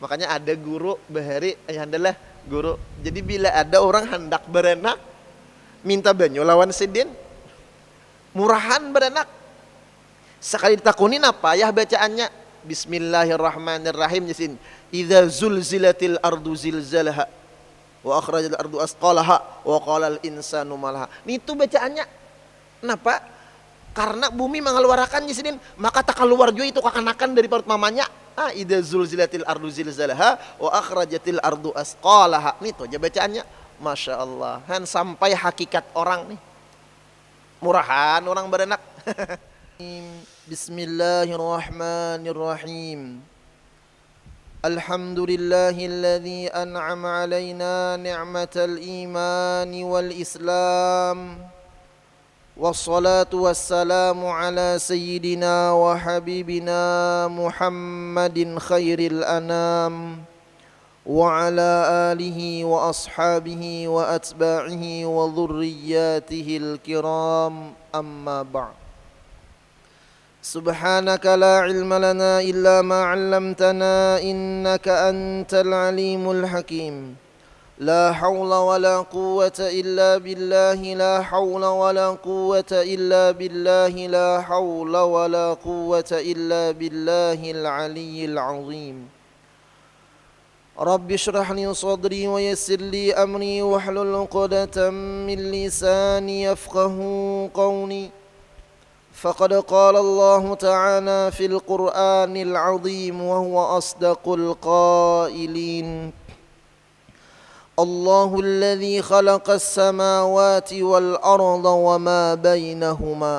Makanya ada guru bahari ayahandalah guru. Jadi bila ada orang hendak berenak minta banyu lawan sidin murahan berenak. Sekali ditakunin apa ya bacaannya? Bismillahirrahmanirrahim yasin. Idza zulzilatil ardu zilzalaha wa akhrajal ardu asqalaha wa qalal insanu malaha. Itu bacaannya. Kenapa? Karena bumi mengeluarkan yasin, maka tak keluar juga itu kekanakan dari perut mamanya. Idza zulzilatil ardu zilzalaha wa akhrajatil ardu asqalaha. Itu aja bacaannya. Masya Allah. Han sampai hakikat orang nih. Murahan orang berenak. Bismillahirrahmanirrahim. Alhamdulillahilladzi an'ama alaina ni'matal imani wal islam. Wassalatu wassalamu ala sayyidina wa habibina Muhammadin khairil anam wa ala alihi wa ashabihi wa atba'ihi wa dhurriyyatihil kiram amma ba'd. Subhanaka la ilma lana illa ma 'allamtana innaka antal alimul hakim. La hawla wa la quwwata illa billahi la hawla wa la quwwata illa billahi la hawla wa la quwwata illa billahil aliyyil azim. Rabbi shrah li sadri wa yassir li amri wahlul 'uqdatam min lisani yafqahu qawli. فقد قال الله تعالى في القرآن العظيم وهو أصدق القائلين الله الذي خلق السماوات والأرض وما بينهما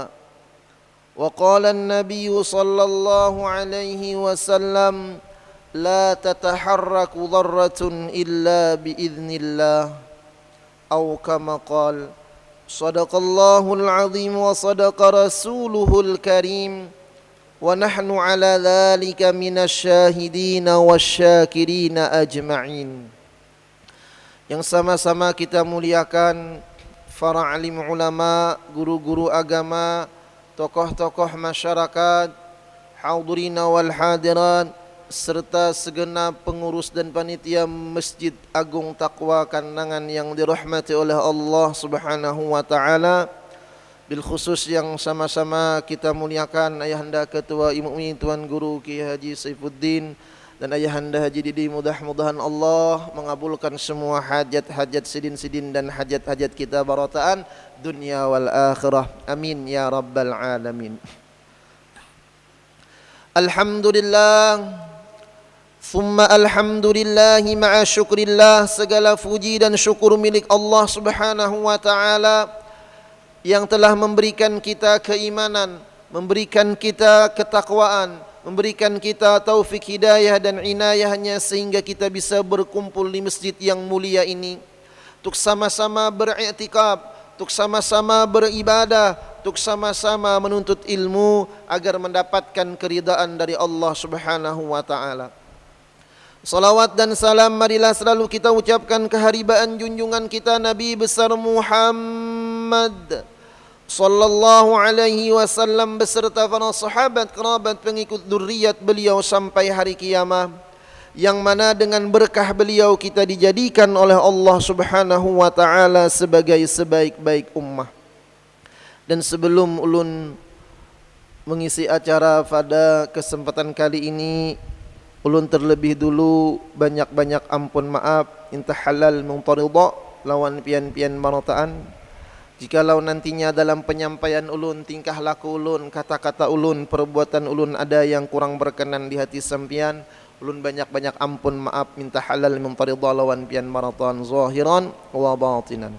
وقال النبي صلى الله عليه وسلم لا تتحرك ذرة إلا بإذن الله أو كما قال صدق الله العظيم وصدق رسوله الكريم ونحن على ذلك من الشاهدين والشاكرين أجمعين. Yang sama-sama kita muliakan para alim ulama, guru-guru agama, tokoh-tokoh masyarakat, hadirina wal hadirat, serta segenap pengurus dan panitia Masjid Agung Taqwa Kandangan yang dirahmati oleh Allah Subhanahu wa taala. Bil khusus yang sama-sama kita muliakan Ayahanda Ketua Imumi Tuan Guru Ki Haji Saifuddin dan Ayahanda Haji Didi, mudah-mudahan Allah mengabulkan semua hajat-hajat sidin-sidin dan hajat-hajat kita barataan dunia wal akhirah. Amin ya rabbal alamin. Alhamdulillah. Thumma alhamdulillahi ma'a syukrillah. Segala puji dan syukur milik Allah Subhanahu wa ta'ala yang telah memberikan kita keimanan, memberikan kita ketakwaan, memberikan kita taufik hidayah dan inayahnya sehingga kita bisa berkumpul di masjid yang mulia ini untuk sama-sama beriktikaf, untuk sama-sama beribadah, untuk sama-sama menuntut ilmu agar mendapatkan keridaan dari Allah Subhanahu wa ta'ala. Salawat dan salam marilah selalu kita ucapkan keharibaan junjungan kita Nabi besar Muhammad sallallahu alaihi wasallam beserta para sahabat, kerabat, pengikut dzurriyyat beliau sampai hari kiamat, yang mana dengan berkah beliau kita dijadikan oleh Allah Subhanahu wa taala sebagai sebaik-baik ummah. Dan sebelum ulun mengisi acara pada kesempatan kali ini, ulun terlebih dulu banyak-banyak ampun maaf, inta halal mungtaridha lawan pian-pian marataan. Jikalau nantinya dalam penyampaian ulun, tingkah laku ulun, kata-kata ulun, perbuatan ulun ada yang kurang berkenan di hati sampian, ulun banyak-banyak ampun maaf, minta halal mungtaridha lawan pian marataan zahiran wa batinan.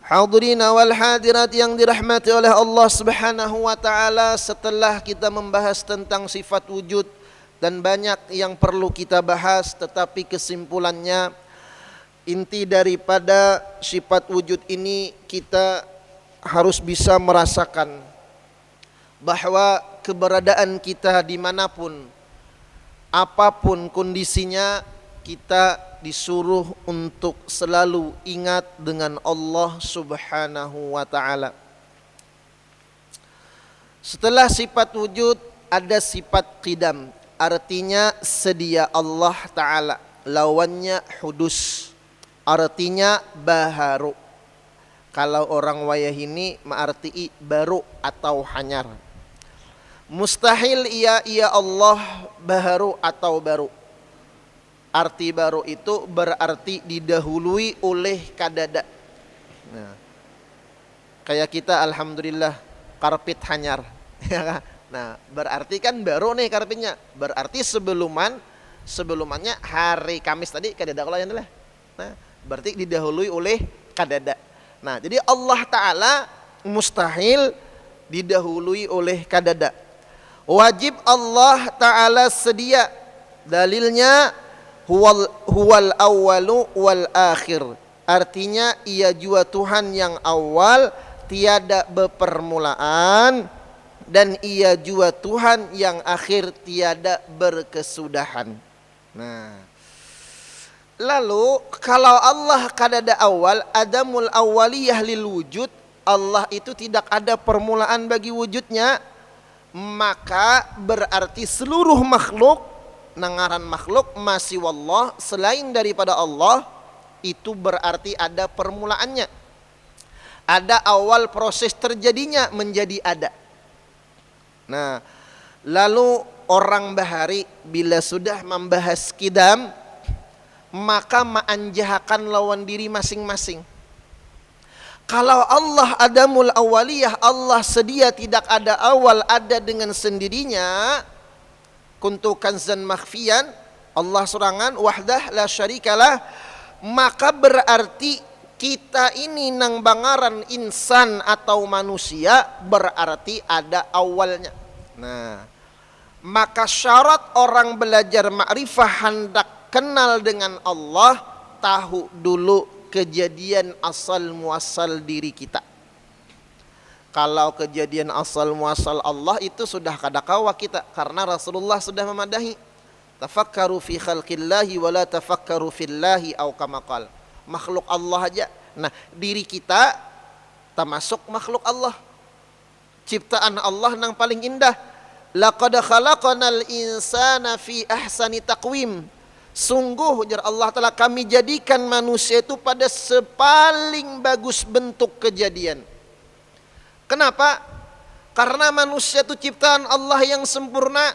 Hadirina wal hadirat yang dirahmati oleh Allah Subhanahu wa taala, setelah kita membahas tentang sifat wujud dan banyak yang perlu kita bahas, tetapi kesimpulannya inti daripada sifat wujud ini kita harus bisa merasakan bahwa keberadaan kita dimanapun, apapun kondisinya, kita disuruh untuk selalu ingat dengan Allah Subhanahu wa ta'ala. Setelah sifat wujud ada sifat qidam. artinya sedia Allah Ta'ala. Lawannya hudus, artinya baharu. Kalau orang wayah ini mengarti baru atau hanyar. Mustahil ia Allah baharu atau baru. Arti baru itu berarti didahului oleh kadada. Nah, kayak kita alhamdulillah karpet hanyar. Nah, berarti kan baru nih karpetnya. Berarti sebelumnya hari Kamis tadi kadada kalau yang adalah. Nah, berarti didahului oleh kadada. Nah, jadi Allah Ta'ala mustahil didahului oleh kadada. Wajib Allah Ta'ala sedia. Dalilnya huwal awwalu wal akhir. Artinya ia jua Tuhan yang awal, tiada berpermulaan, dan ia jua Tuhan yang akhir, tiada berkesudahan. Nah, lalu kalau Allah kadada awal, adamul awaliyah lil wujud, Allah itu tidak ada permulaan bagi wujudnya, maka berarti seluruh makhluk, nangaran makhluk masih wallah selain daripada Allah, itu berarti ada permulaannya. Ada awal proses terjadinya menjadi ada. Nah, lalu orang bahari bila sudah membahas kidam, maka menjahakan lawan diri masing-masing. Kalau Allah adamul awaliyah, Allah sedia tidak ada awal, ada dengan sendirinya. Kuntu kanzan makhfiyan, Allah sorangan, wahdah la syarikalah. Maka berarti kita ini nang bangaran insan atau manusia, berarti ada awalnya. Nah, maka syarat orang belajar ma'rifah hendak kenal dengan Allah, tahu dulu kejadian asal muasal diri kita. Kalau kejadian asal muasal Allah itu sudah kadakawa kita, karena Rasulullah sudah memadahi. Tafakkaru fi khalqillahi wa la tafakkaru fillahi au kama qala. Makhluk Allah aja. Nah, diri kita termasuk makhluk Allah. Ciptaan Allah yang paling indah. Laqad khalaqanal insana fi ahsani taqwim. Sungguh ujar Allah Ta'ala, kami jadikan manusia itu pada sepaling bagus bentuk kejadian. Kenapa? Karena manusia itu ciptaan Allah yang sempurna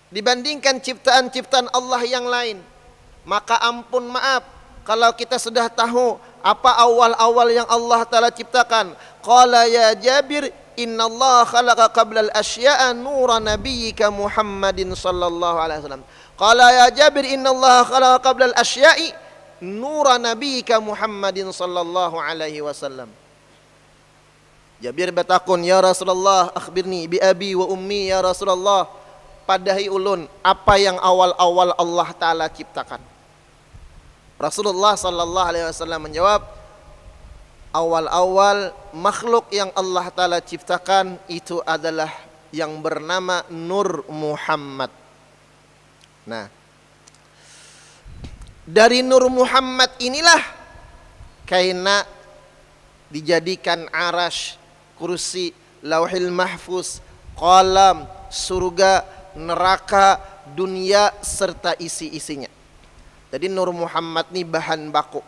dibandingkan ciptaan-ciptaan Allah yang lain. Maka ampun maaf kalau kita sudah tahu apa awal-awal yang Allah Ta'ala ciptakan. Qala ya Jabir, inna Allah khalaqa qabla al-asya'a nura nabiyyika Muhammadin sallallahu alaihi wasallam. Qala ya Jabir, inna Allah khalaqa qabla al-asya'i nura nabiyyika Muhammadin sallallahu alaihi wasallam. Jabir bertakun, ya Rasulullah, akhbirni bi abi wa ummi ya Rasulullah. Padahi ulun apa yang awal-awal Allah Ta'ala ciptakan. Rasulullah sallallahu alaihi wasallam menjawab, awal-awal makhluk yang Allah Ta'ala ciptakan itu adalah yang bernama Nur Muhammad. Nah, dari Nur Muhammad inilah kaina dijadikan arash, kursi, lauhil mahfuz, qalam, surga, neraka, dunia serta isi-isinya. Jadi Nur Muhammad ini bahan baku,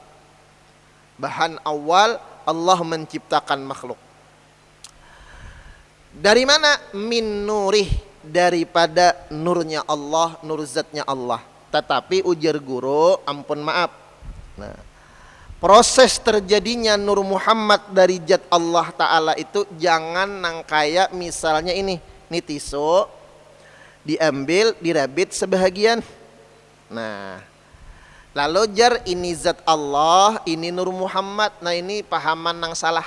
bahan awal Allah menciptakan makhluk. Dari mana? Min nurih, daripada nurnya Allah, nur zatnya Allah. Tetapi ujar guru, ampun maaf. Nah, proses terjadinya Nur Muhammad dari zat Allah Ta'ala itu jangan nangkaya misalnya ini tisu diambil, dirabit sebahagian. Nah, lalu jar ini zat Allah, ini Nur Muhammad. Nah, ini pahaman yang salah.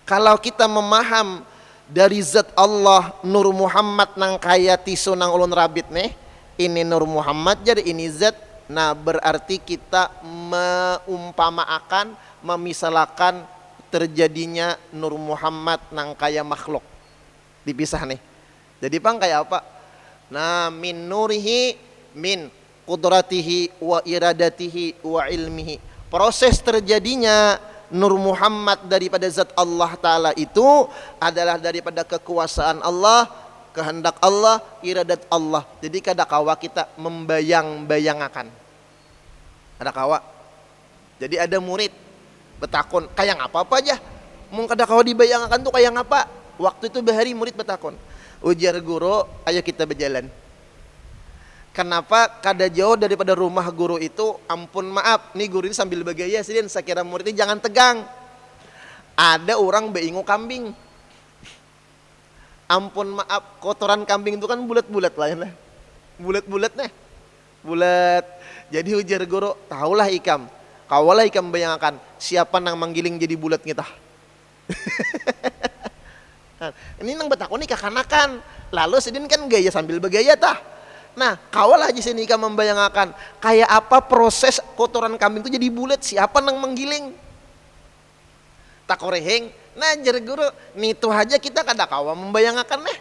Kalau kita memaham dari zat Allah Nur Muhammad nang kaya tisu nang ulun rabit nih, ini Nur Muhammad jadi ini zat. Nah, berarti kita meumpamakan, memisalakan terjadinya Nur Muhammad nang kaya makhluk. Dipisah nih. Jadi pang kayak apa? Nah, min nurihi, min qudratihi wa iradatihi wa ilmihi. Proses terjadinya Nur Muhammad daripada zat Allah Ta'ala itu adalah daripada kekuasaan Allah, kehendak Allah, iradat Allah. Jadi kada kawa kita membayang-bayangakan. Ada kawa. Jadi ada murid betakon, kayak apa aja. Mung kada kawa dibayangakan tuh kayak apa? Waktu itu bahari murid betakon. Ujar guru, ayo kita berjalan. Kenapa kada jauh daripada rumah guru itu? Ampun maaf, nih guru ini sambil bergaya sih, saya kira murid ini jangan tegang. Ada orang beingu kambing. Ampun maaf, kotoran kambing itu kan bulat-bulat lah ya. Bulat-bulat nih. Bulat. Jadi ujar guru, tahulah ikam. Kawalah ikam bayangkan siapa nang manggiling jadi bulat kita. Ini nang betakon nih kakanakan. Lalu sedin kan gaya sambil bergaya tah. Nah, kawal aja sini ikam membayangkan kayak apa proses kotoran kambing itu jadi bulat, siapa nang menggiling. Tak koreheng. Nah, jar guru, nitu aja kita kada kawa membayangkan nih.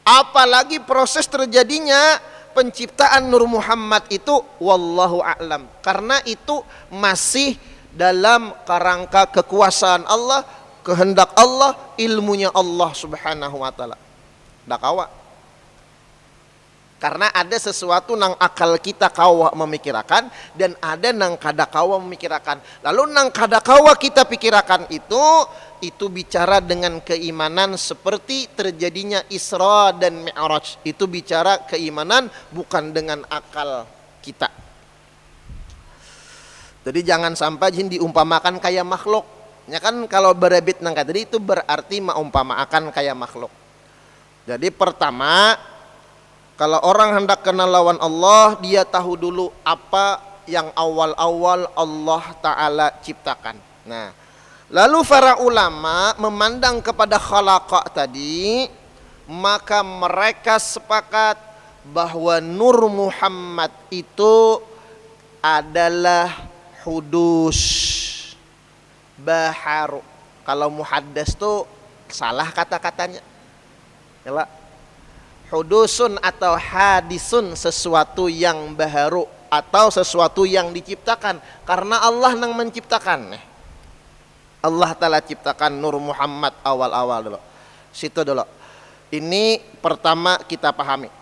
Apalagi proses terjadinya penciptaan Nur Muhammad itu, wallahu a'lam. Karena itu masih dalam kerangka kekuasaan Allah, kehendak Allah, ilmunya Allah Subhanahu wa taala. Dak kawa. Karena ada sesuatu nang akal kita kawa memikirkan dan ada nang kada kawa memikirkan. Lalu nang kada kawa kita pikirkan itu bicara dengan keimanan seperti terjadinya Isra dan Mi'raj. Itu bicara keimanan bukan dengan akal kita. Jadi jangan sampai jin diumpamakan kayak makhluk. Ya kan kalau berebit nang tadi itu berarti maumpamakan kayak makhluk. Jadi pertama, kalau orang hendak kenal lawan Allah, dia tahu dulu apa yang awal-awal Allah Ta'ala ciptakan. Nah, lalu para ulama memandang kepada khalaqa tadi, maka mereka sepakat bahwa Nur Muhammad itu adalah hudus baharu. Kalau muhaddas tuh salah kata-katanya. Ya, hudusun atau hadisun, sesuatu yang baharu atau sesuatu yang diciptakan, karena Allah yang menciptakan. Allah Ta'ala ciptakan Nur Muhammad awal-awal dulu. Situ dulu. Ini pertama kita pahami.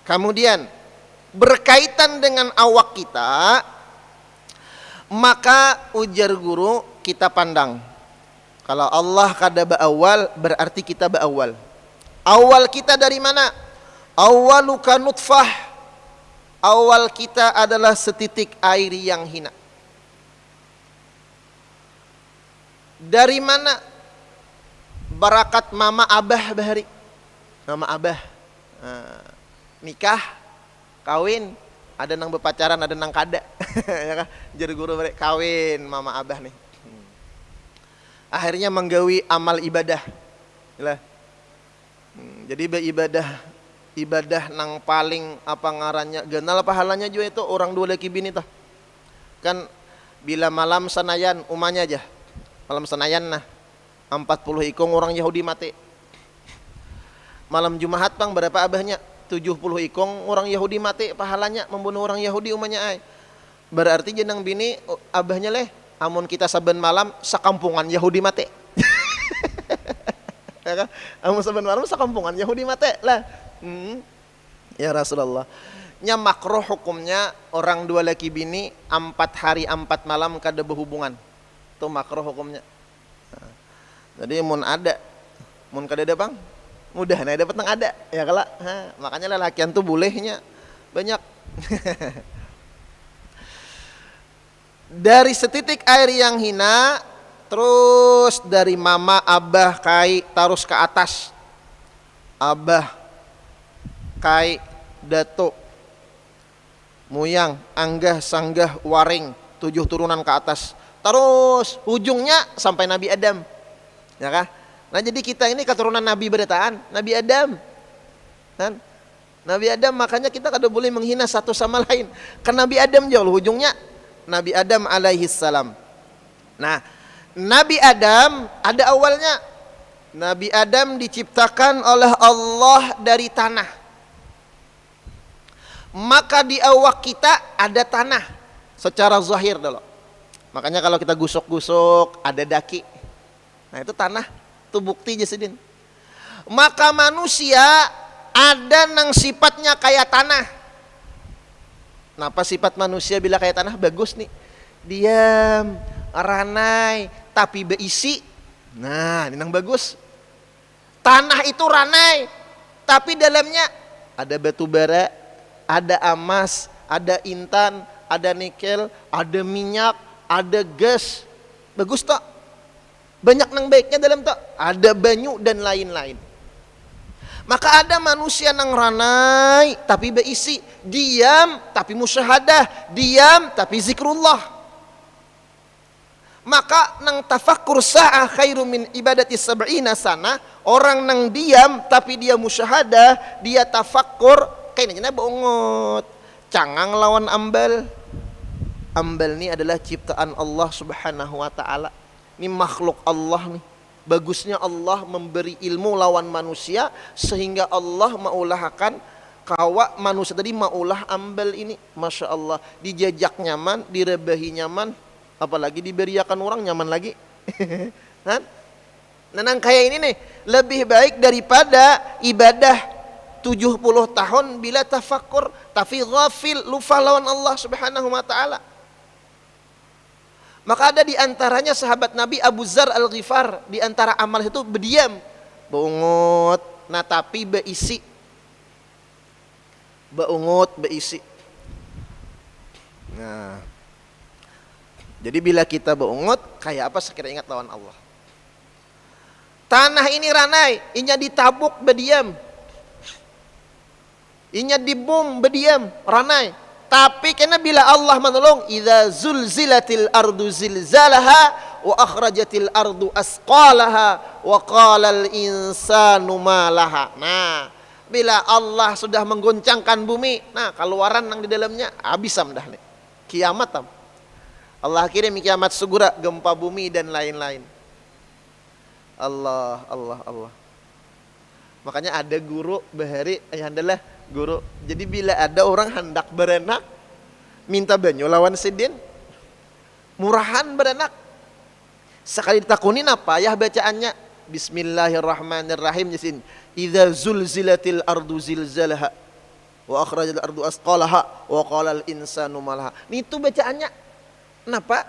Kemudian berkaitan dengan awak kita, maka ujar guru kita pandang. Kalau Allah kada beawal, berarti kita beawal. Awal kita dari mana? Awaluka nutfah. Awal kita adalah setitik air yang hina. Dari mana? Barakat mama abah bahari. Mama abah nikah, kawin, ada nang berpacaran, ada nang kada. Ya kan? Jadi guru mereka kawin mama abah nih. Akhirnya menggawi amal ibadah. Yalah. Jadi ibadah nang paling apa ngarannya genal pahalanya juga itu orang dua laki bini tah. Kan bila malam senayan umanya aja. Malam senayan nah 40 ikong orang Yahudi mati. Malam Jumat bang berapa abahnya? 70 ikong orang Yahudi mati, pahalanya membunuh orang Yahudi umanya ay. Berarti jenang bini abahnya leh amun kita saben malam sakampungan Yahudi mati. Ya kan? Amun saben malam sakampungan Yahudi mati lah. Ya Rasulullah. Nya makruh hukumnya orang dua laki bini 4 hari 4 malam kada berhubungan. Itu makruh hukumnya. Nah, jadi mun ada, mun kada ada bang, mudah nah dapat nang ada ya kala. Makanya lelakian tuh bolehnya banyak. Dari setitik air yang hina, terus dari mama abah kai terus ke atas. Abah kai datuk muyang anggah sanggah waring 7 turunan ke atas. Terus ujungnya sampai Nabi Adam. Ya kah? Nah jadi kita ini keturunan Nabi beritaan, Nabi Adam. Kan? Nabi Adam, makanya kita kada boleh menghina satu sama lain. Kan Nabi Adam jauh ujungnya Nabi Adam alaihi salam. Nah, Nabi Adam ada awalnya. Nabi Adam diciptakan oleh Allah dari tanah. Maka di awak kita ada tanah secara zahir dulu. Makanya kalau kita gusuk-gusuk ada daki. Nah itu tanah, itu bukti jasidin. Maka manusia ada nang sifatnya kayak tanah. Kenapa sifat manusia bila kayak tanah? Bagus nih, diam, ranai, tapi berisi. Nah, ini nang bagus. Tanah itu ranai, tapi dalamnya ada batu bara, ada emas, ada intan, ada nikel, ada minyak, ada gas. Bagus tak? Banyak nang baiknya dalam tak? Ada banyu dan lain-lain. Maka ada manusia nang ranai tapi berisi, diam tapi musyahadah, diam tapi zikrullah. Maka nang tafakkur sa'ah khairu min ibadati sab'ina sana. Orang nang diam tapi dia musyahadah, dia tafakkur, kayaknya bongot. Cangang lawan ambal. Ambal ini adalah ciptaan Allah Subhanahu wa taala. Ini makhluk Allah nih. Bagusnya Allah memberi ilmu lawan manusia sehingga Allah maulahkan kawa manusia tadi maulah ambal ini. Masya Allah, dijajak nyaman, direbahi nyaman, apalagi diberiakan orang nyaman lagi. Nah, kayak ini nih lebih baik daripada ibadah 70 tahun bila tafakkur tapi ghafil, lupa lawan Allah Subhanahu wa taala. Maka ada di antaranya sahabat Nabi Abu Dzar Al-Ghifar, di antara amal itu berdiam, beungut, nah tapi beisi. Beungut, beisi. Nah. Jadi bila kita beungut, kayak apa sekira ingat lawan Allah. Tanah ini ranai, inya ditabuk berdiam. Inya dibom berdiam, ranai. Tapi karena bila Allah menolong, idza zulzilatil ardu zilzalaha wa akhrajatil ardu asqalaha wa qalal insanu ma laha. Nah, bila Allah sudah menggoncangkan bumi, nah keluaran yang di dalamnya habis dah nih. Kiamat tam. Allah kirim kiamat segera, gempa bumi dan lain-lain. Allah. Makanya ada guru bahari adalah guru. Jadi bila ada orang hendak berenak, minta banyu lawan sidin, murahan berenak. Sekali ditakunin apa ya bacaannya? Bismillahirrahmanirrahim. Jasin. Idza zulzilatil ardu zilzalaha wa akhrajatil ardu asqalaha wa qalal insanu malaha. Itu bacaannya. Kenapa?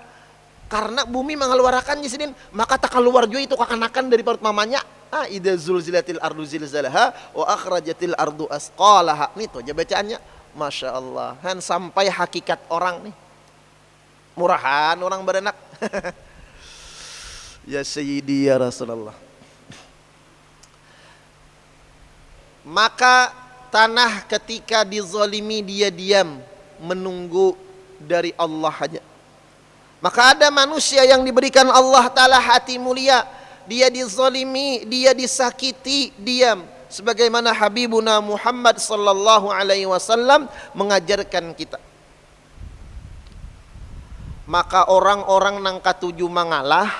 Karena bumi mengeluarkan jasin, maka tak keluar juga itu kekanakan dari perut mamanya. Idza zulzilatil ardu zilzalaha wa akhrajatil ardu asqalaha. Itu aja bacaannya. Masya Allah. Kan sampai hakikat orang nih. Murahan orang berenak. Ya Sayyidi ya Rasulullah. Maka tanah ketika dizalimi dia diam, menunggu dari Allah saja. Maka ada manusia yang diberikan Allah Ta'ala hati mulia, dia dizalimi, dia disakiti, diam. Sebagaimana Habibuna Muhammad sallallahu alaihi wasallam mengajarkan kita. Maka orang-orang nang katuju mangalah,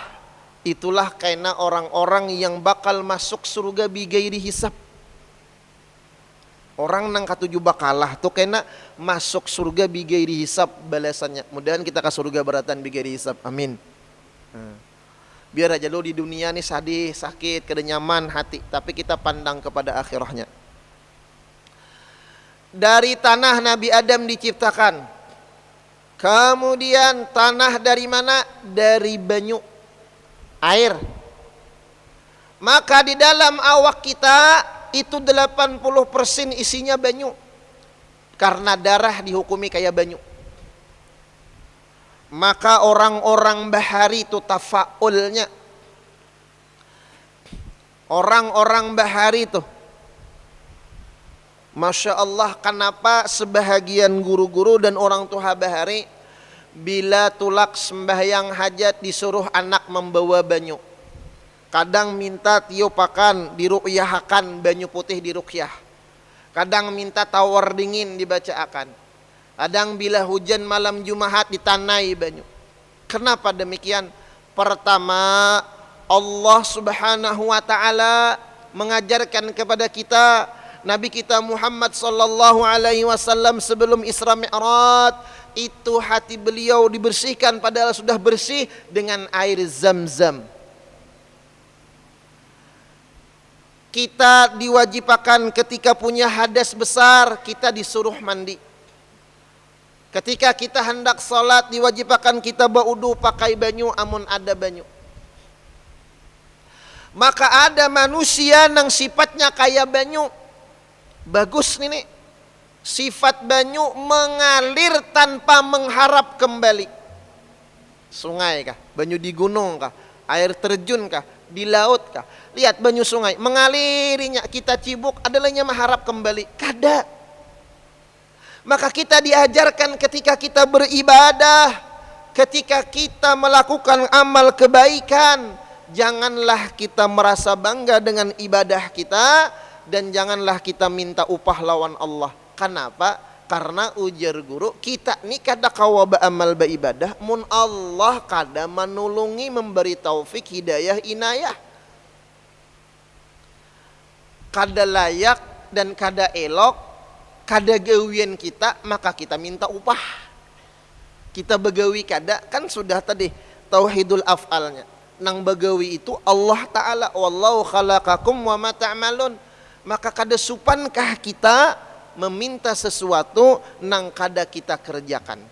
itulah karena orang-orang yang bakal masuk surga bigairi hisab. Orang nang katuju bakalah tuh kena masuk surga bigairi hisab balasannya. Mudahan kita ke surga beratan bigairi hisab. Amin. Biar aja lo di dunia nih sadih, sakit, kada nyaman hati, tapi kita pandang kepada akhirahnya. Dari tanah Nabi Adam diciptakan. Kemudian tanah dari mana? Dari banyu, air. Maka di dalam awak kita itu 80% isinya banyu. Karena darah dihukumi kayak banyu. Maka orang-orang bahari itu tafaulnya. Orang-orang bahari itu, Masya Allah, kenapa sebahagian guru-guru dan orang tua bahari bila tulak sembahyang hajat disuruh anak membawa banyu. Kadang minta tiupakan diruqyahakan banyu putih diruqyah. Kadang minta tawar dingin dibacakan. Kadang bila hujan malam Jumat ditanai banyu. Kenapa demikian? Pertama, Allah Subhanahu wa taala mengajarkan kepada kita, Nabi kita Muhammad sallallahu alaihi wasallam sebelum Isra Mi'raj itu hati beliau dibersihkan padahal sudah bersih dengan air Zam-Zam. kita diwajibkan ketika punya hadas besar kita disuruh mandi. Ketika kita hendak salat diwajibkan kita berwudu pakai banyu amun ada banyu. Maka ada manusia yang sifatnya kayak banyu. Bagus nih. Sifat banyu mengalir tanpa mengharap kembali. Sungai kah? Banyu di gunung kah? Air terjun kah? Di laut kah? Lihat banyu sungai mengalirinya, kita cibuk, adalahnya mengharap kembali. Kada. Maka kita diajarkan ketika kita beribadah, ketika kita melakukan amal kebaikan, janganlah kita merasa bangga dengan ibadah kita dan janganlah kita minta upah lawan Allah. Kenapa? Karena ujar guru kita ni kada kawa beramal beribadah mun Allah kada menulungi memberi taufik hidayah inayah. Kada layak dan kada elok, kada gawian kita, maka kita minta upah. Kita begawi kada, kan sudah tadi tauhidul af'alnya. Nang begawi itu Allah Ta'ala, wallahu khalaqakum wa ma ta'malun. Maka kada supankah kita meminta sesuatu nang kada kita kerjakan.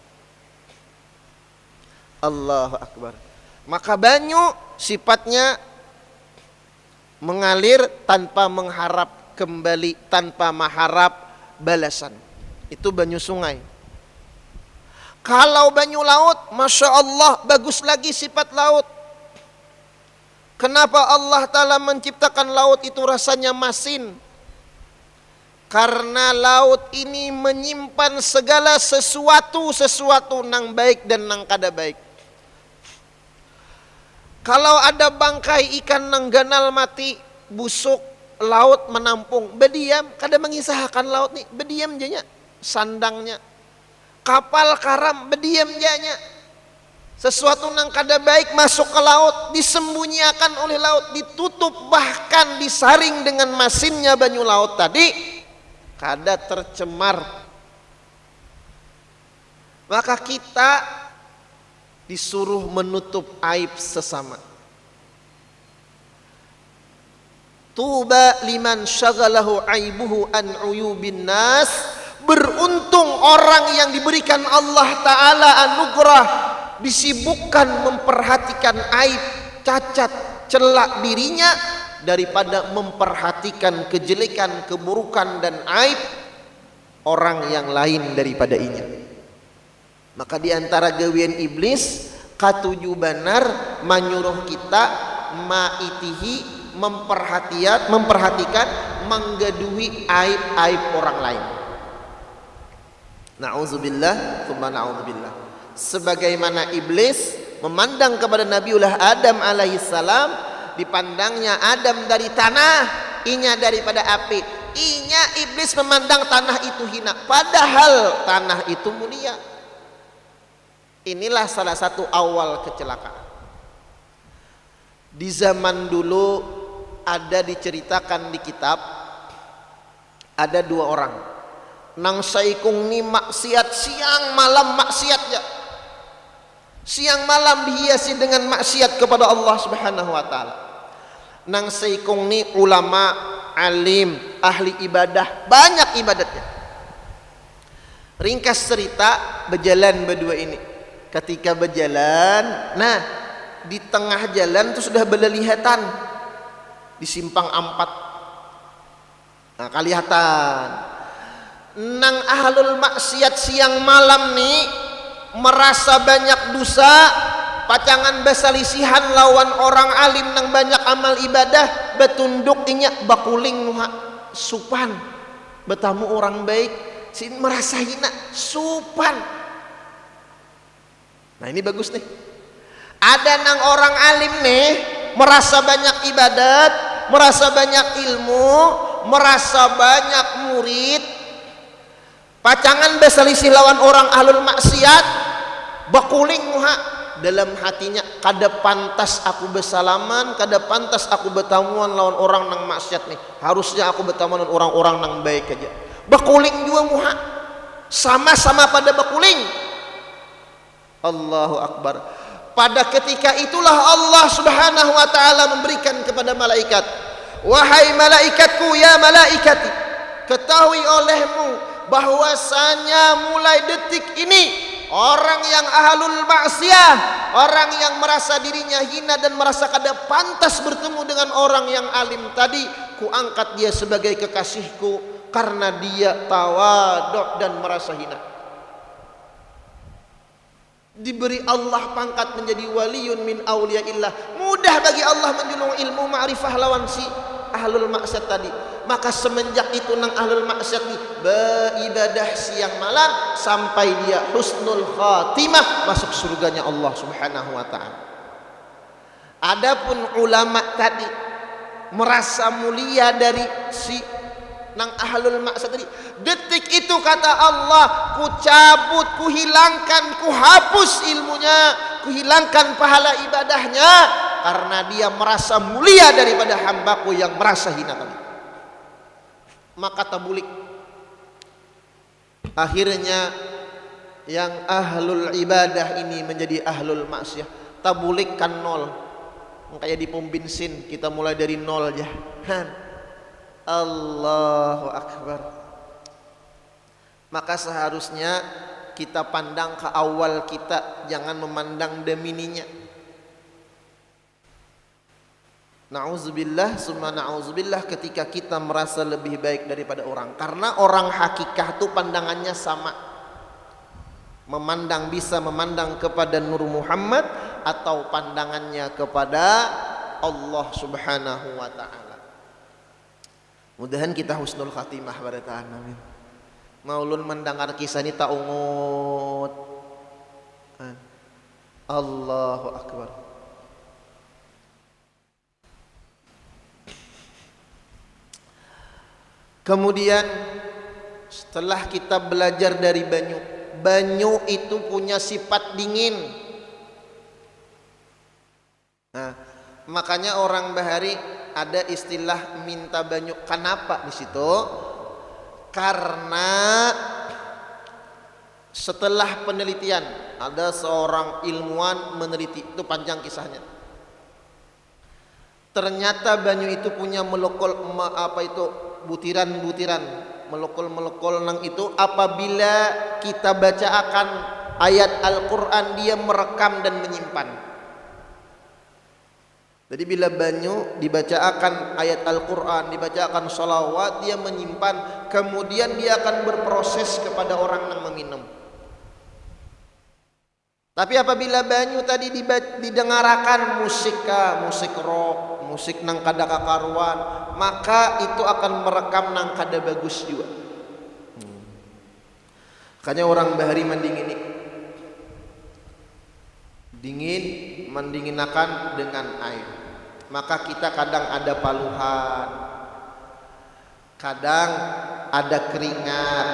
Allahu Akbar. Maka banyu sifatnya mengalir tanpa mengharap kembali, tanpa mengharap balasan. Itu banyu sungai. Kalau banyu laut, Masya Allah, bagus lagi sifat laut. Kenapa Allah Ta'ala menciptakan laut itu rasanya masin? Karena laut ini menyimpan segala sesuatu nang baik dan nang kada baik. Kalau ada bangkai ikan nang ganal mati, busuk, laut menampung, berdiam, kada mengisahkan laut nih, berdiam janya, sandangnya. Kapal karam, berdiam janya. Sesuatu nang kada baik masuk ke laut, disembunyikan oleh laut, ditutup, bahkan disaring dengan masinnya banyu laut tadi, kada tercemar. Maka kita disuruh menutup aib sesama. Tuba liman syaghalahu aibuhu an uyubin nas. Beruntung orang yang diberikan Allah Ta'ala anugerah disibukkan memperhatikan aib, cacat, celak dirinya daripada memperhatikan kejelekan, keburukan dan aib orang yang lain daripada inya. Maka di antara gawian iblis katuju banar menyuruh kita maitihi memperhatikan menggaduhi aib-aib orang lain. Na'udzubillah tsumma na'udzubillah. Sebagaimana iblis memandang kepada Nabiullah Adam alaihissalam, dipandangnya Adam dari tanah, inya daripada api. Inya iblis memandang tanah itu hina, padahal tanah itu mulia. Inilah salah satu awal kecelakaan. Di zaman dulu ada diceritakan di kitab, ada dua orang nang saikung ni maksiat siang malam maksiat ya. Siang malam dihiasi dengan maksiat kepada Allah Subhanahu wa taala. Nang saikung ni ulama, alim, ahli ibadah, banyak ibadatnya. Ringkas cerita, berjalan berdua ini. Ketika berjalan, nah di tengah jalan itu sudah berlihatan di simpang 4. Nah, kelihatan. Nang ahlul maksiat siang malam nih merasa banyak dosa, pacangan besalisihan lawan orang alim nang banyak amal ibadah, betunduk inya bakuling nuha supan, bertamu orang baik, sin merasa hina supan. Nah ini bagus nih. Ada nang orang alim nih merasa banyak ibadat, merasa banyak ilmu, merasa banyak murid, pacangan beselisih lawan orang ahlul maksiat, bakuling muha dalam hatinya, kada pantas aku bersalaman, kada pantas aku bertamuan lawan orang nang maksiat nih, harusnya aku bertamuan lawan orang-orang nang baik aja. Bakuling juga muha, sama-sama pada bakuling. Allahu Akbar. Pada ketika itulah Allah Subhanahu wa taala memberikan kepada malaikat, wahai malaikatku, ya malaikati, ketahui olehmu bahwasanya mulai detik ini orang yang ahlul maksiyah, orang yang merasa dirinya hina dan merasa kada pantas bertemu dengan orang yang alim tadi, ku angkat dia sebagai kekasihku karena dia tawadhu dan merasa hina. Diberi Allah pangkat menjadi waliyun min auliyaillah. Mudah bagi Allah menjulung ilmu ma'rifah lawan si ahlul maksiat tadi. Maka semenjak itu nang ahlul maksiat ni beribadah siang malam sampai dia husnul khatimah, masuk surganya Allah Subhanahu wa taala. Adapun ulama tadi merasa mulia dari si nang ahlul maksiat tadi, detik itu kata Allah, ku cabut, ku hilangkan, ku hapus ilmunya, ku hilangkan pahala ibadahnya karena dia merasa mulia daripada hambaku yang merasa hina tadi. Maka tabulik akhirnya yang ahlul ibadah ini menjadi ahlul maksiat. Tabulik kan nol, kayak di pom bensin kita mulai dari nol aja. Allahu Akbar. Maka seharusnya kita pandang ke awal kita, jangan memandang demininya. Na'udzubillah summa na'udzubillah ketika kita merasa lebih baik daripada orang. Karena orang hakikah itu pandangannya sama. Bisa memandang kepada Nur Muhammad atau pandangannya kepada Allah Subhanahu wa taala. Mudahan kita husnul khatimah barataan, amin. Maulun mendengar kisah ini tak ungut. Allahu Akbar. Kemudian setelah kita belajar dari banyu, banyu itu punya sifat dingin. Nah, makanya orang Bahari ada istilah minta banyu. Kenapa di situ? Karena setelah penelitian ada seorang ilmuwan meneliti, itu panjang kisahnya. Ternyata banyu itu punya butiran-butiran, melekol nang itu apabila kita baca akan ayat Al-Qur'an dia merekam dan menyimpan. Jadi bila banyu dibacakan ayat Al-Quran, dibacakan salawat, dia menyimpan, kemudian dia akan berproses kepada orang yang meminum. Tapi apabila banyu tadi didengarakan musik rock, musik nang kada kakaruan, maka itu akan merekam nang kada bagus juga. Makanya orang Bahari mendinginakan dengan air. Maka kita kadang ada paluhan, kadang ada keringat.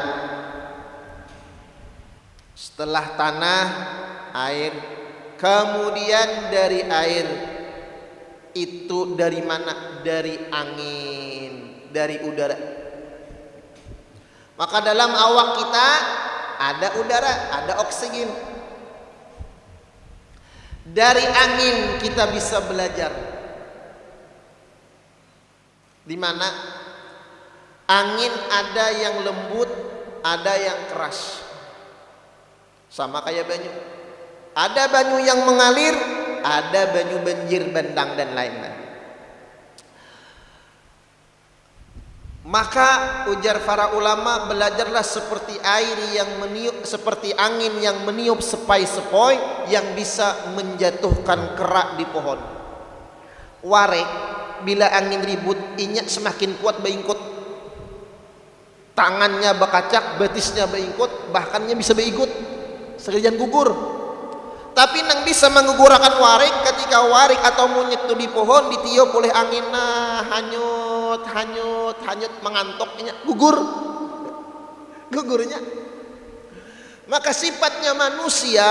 Setelah tanah, air. Kemudian dari air itu dari mana? Dari angin, dari udara. Maka dalam awak kita ada udara, ada oksigen. Dari angin kita bisa belajar. Di mana angin ada yang lembut, ada yang keras. Sama kayak banyu. Ada banyu yang mengalir, ada banyu banjir bandang dan lain-lain. Maka ujar para ulama, belajarlah seperti air yang meniup, seperti angin yang meniup sepoi-sepoi yang bisa menjatuhkan kerak di pohon. Warek bila angin ribut, inyak semakin kuat beingkut. Tangannya bekacak, betisnya beingkut, bahkannya bisa beikut sekalian gugur. Tapi nang bisa menggugurkan warik ketika warik atau monyet itu di pohon ditiup oleh angin, nah hanyut mengantuknya gugurnya. Maka sifatnya manusia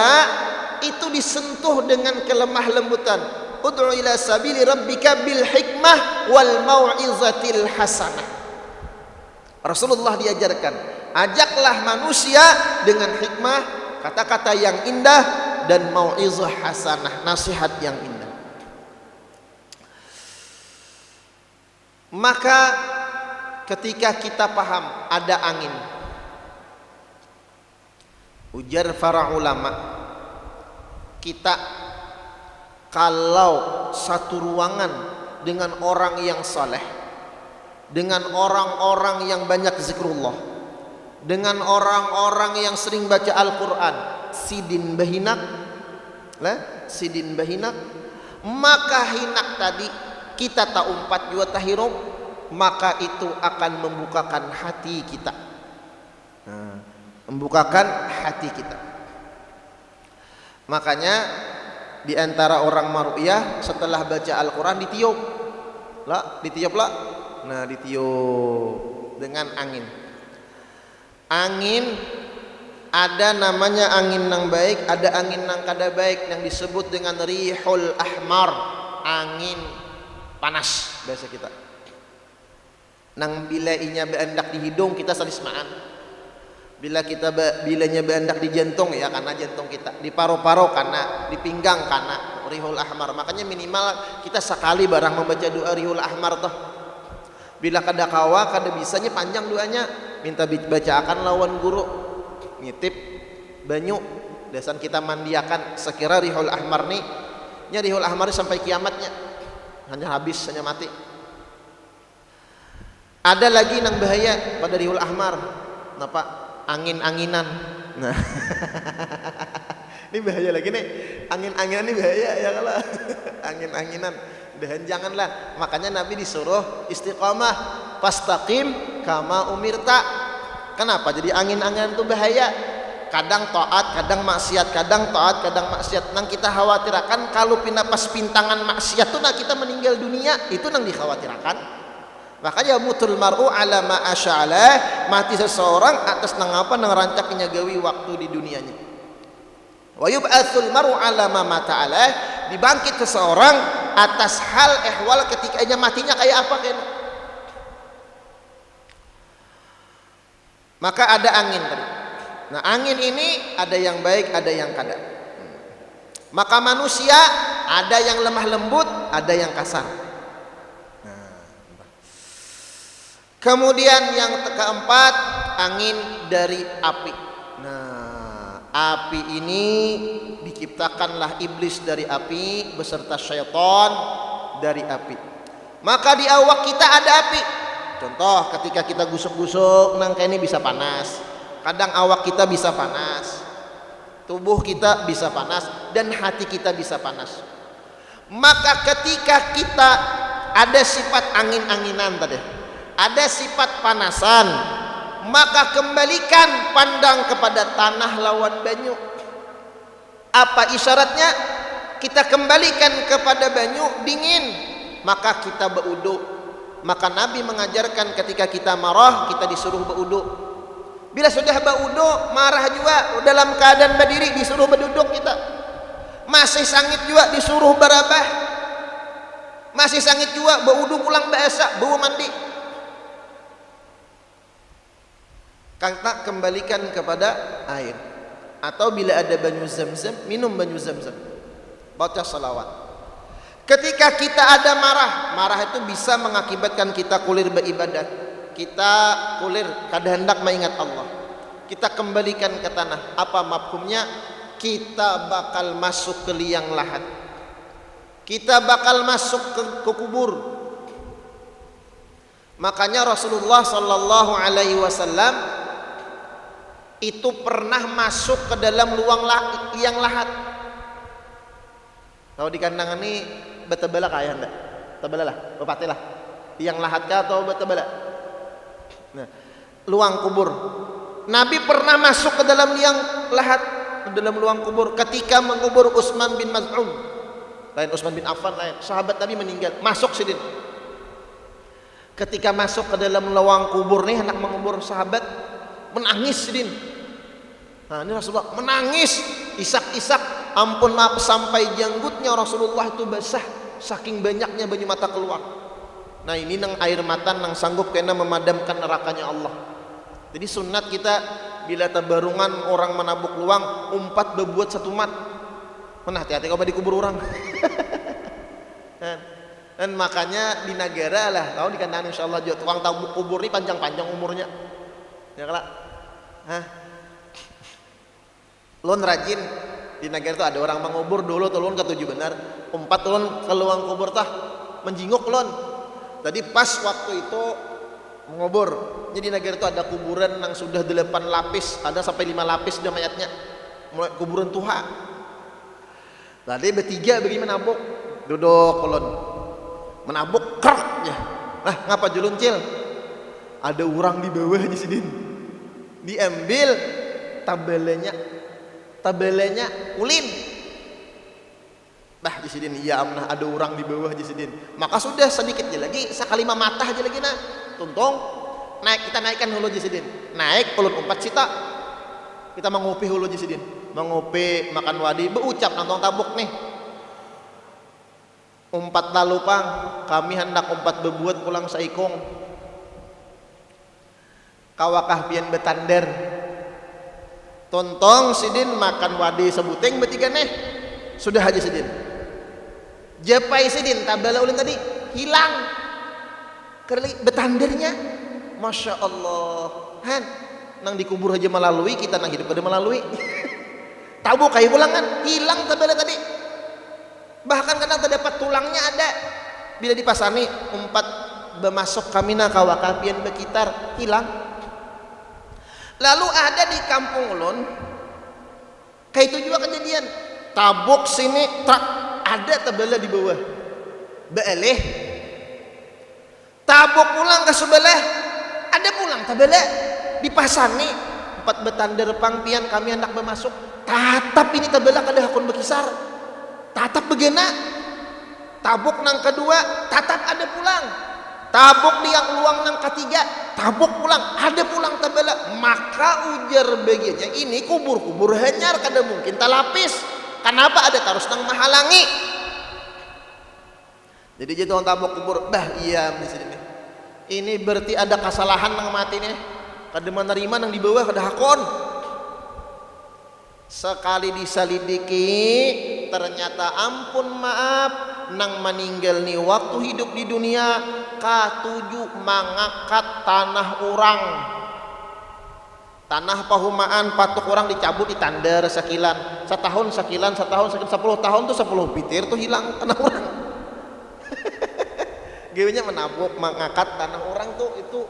itu disentuh dengan kelemah lembutan. Ud'u ila sabili rabbika bil hikmah wal mau'izatil hasanah. Rasulullah diajarkan, ajaklah manusia dengan hikmah, kata-kata yang indah, dan mau'izah hasanah, nasihat yang indah. Maka ketika kita paham ada angin, ujar para ulama, kita kalau satu ruangan dengan orang yang saleh, dengan orang-orang yang banyak zikrullah, dengan orang-orang yang sering baca Al-Quran, sidin bahinak, maka hinak tadi kita tak umpat jua tahirum, maka itu akan membukakan hati kita, membukakan hati kita. Makanya di antara orang mar'iyah setelah baca Al-Quran ditiup lah, nah ditiup dengan angin. Angin ada namanya angin nang baik, ada angin nang kada baik yang disebut dengan rihul ahmar, angin panas bahasa kita. Nang bila inya beandak di hidung kita salismaan. Bilanya beandak di jantung ya karena jantung kita, di paru-paru karena, di pinggang karena rihul ahmar. Makanya minimal kita sekali barang membaca doa rihul ahmar toh. Bila kada kawa kada bisanya panjang doanya, minta bacaakan lawan guru, ngitip banyu dasan kita mandiakan sekira rihul ahmar nih nya rihul ahmar sampai kiamatnya hanya habis, hanya mati. Ada lagi nang bahaya pada rihul ahmar, kenapa? Angin-anginan. Nah ini bahaya lagi nih, angin-anginan ini bahaya ya kalau angin-anginan, dan janganlah. Makanya Nabi disuruh istiqamah, fastaqim kama umirta. Kenapa? Jadi angin-anginan itu bahaya, kadang taat kadang maksiat, kadang taat kadang maksiat. Nang kita khawatirkan kalau pindah pas pintangan maksiat tuh nah kita meninggal dunia, itu nang dikhawatirkan. Makanya mutul mar'u ala ma asya'alah, mati seseorang atas nang apa nang rancaknya gawi waktu di dunianya. Wa yub'atsul mar'u ala ma mata alah, dibangkit seseorang atas hal ehwal ketika ia matinya kayak apa kan. Maka ada angin tadi. Nah angin ini ada yang baik ada yang kada. Maka manusia ada yang lemah lembut, ada yang kasar. Kemudian yang keempat, angin dari api. Nah, api ini diciptakanlah iblis dari api beserta syaitan dari api. Maka di awak kita ada api. Contoh ketika kita gusuk-gusuk nangka ini bisa panas. Kadang awak kita bisa panas, tubuh kita bisa panas, dan hati kita bisa panas. Maka ketika kita ada sifat angin-anginan tadi, ada sifat panasan, maka kembalikan pandang kepada tanah lawan banyu. Apa isyaratnya? Kita kembalikan kepada banyu dingin, maka kita berwudu. Maka Nabi mengajarkan ketika kita marah kita disuruh berwudu. Bila sudah berwudu marah juga dalam keadaan berdiri disuruh berduduk kita. Masih sangit juga disuruh berabah. Masih sangit juga berwudu pulang biasa, bawa mandi. Kata kembalikan kepada air, atau bila ada banyu zam-zam minum banyu zam-zam, baca salawat. Ketika kita ada marah itu bisa mengakibatkan kita kulir beribadat, kita kulir kada hendak mengingat Allah. Kita kembalikan ke tanah. Apa mafhumnya? Kita bakal masuk ke liang lahat, kita bakal masuk ke kubur. Makanya Rasulullah sallallahu alaihi wasallam itu pernah masuk ke dalam liang lahat. Kalau di kandang ini betebala kaya enggak? Tebala lah, bepatilah. Liang lahat kah atau betebala? Nah, luang kubur. Nabi pernah masuk ke dalam liang lahat, ke dalam luang kubur ketika mengubur Utsman bin Maz'un. Lain Utsman bin Affan, lain sahabat Nabi meninggal, masuk sidin. Ketika masuk ke dalam luang kubur nih hendak mengubur sahabat, menangis sidin. Nah ini Rasulullah menangis isak-isak, ampun maaf sampai janggutnya Rasulullah itu basah saking banyaknya banyu mata keluar. Nah ini nang air mata nang sanggup kena memadamkan nerakanya Allah. Jadi sunat kita bila tabarungan orang menabuk luang umpat berbuat satu mat. Mana hati-hati kau di kubur orang. Dan makanya di negara lah, tahu di kandang insyaallah juga tukang tabuk kubur ini panjang-panjang umurnya. Ya kelak. Hah? Lon rajin di negara itu ada orang mengubur dulu tulun ketujuh benar. Umpat tulun ke luang kubur tah menjinguk lon. Tadi pas waktu itu mengubur. Jadi di negara itu ada kuburan yang sudah 8 lapis, ada sampai 5 lapis dia mayatnya. Mulai kuburan tua. Tadi bertiga bagi menabuk. Duduk lon. Menabuk kerak ya. Nah, ngapa juluncil? Ada orang di bawahnya sidin. Diambil tabelenya ulin. Bah di sidin iya amnah ada orang di bawah di sidin. Maka sudah sedikit aja lagi sekali matah aja lagi nah. Tuntung naik kita naikkan hulu di sidin. Naik ulun 4 cita. Kita mengopi hulu di sidin. Mengopi makan wadi berucap nantong tabuk nih. Umpat lalu pang kami hendak umpat bebuat pulang saikong kawakah pian betander tontong sidin makan wadi sebuteng bertiga nih sudah aja sidin japai sidin tabala ulin tadi hilang kerli betandernya masya Allah han nang dikubur aja melalui kita nang hidup ada melalui tabu kayu pulangan hilang tabala tadi bahkan kadang terdapat tulangnya ada bila dipasani umpat bermasuk kamina kawakapian bekitar hilang. Lalu ada di kampung ulun kayak itu juga kejadian tabuk sini tak ada tabela di bawah beeleh tabuk pulang ke sebelah ada pulang tabela dipasani empat betander pangpian kami hendak bermasuk tatap ini tabela kada hakun berkisar tatap begena tabuk nang kedua tatap ada pulang tabuk di yang luang nang ketiga tabuk pulang ada pulang tabela maka ujar bagiannya ini kubur hanyar kada mungkin talapis kenapa ada tarus nang mahalangi jadi jadi orang tabuk kubur bah iya di sini ini berarti ada kesalahan nang mati nih kada menerima nang di bawah kada hakon sekali diselidiki ternyata ampun maaf nang meninggal nih waktu hidup di dunia katujuh mangangkat tanah orang tanah pahumaan patuk orang dicabut ditandar sekilan setahun 10 tahun tuh 10 bitir tuh hilang tanah orang gawenya menabuk mangangkat tanah orang tuh itu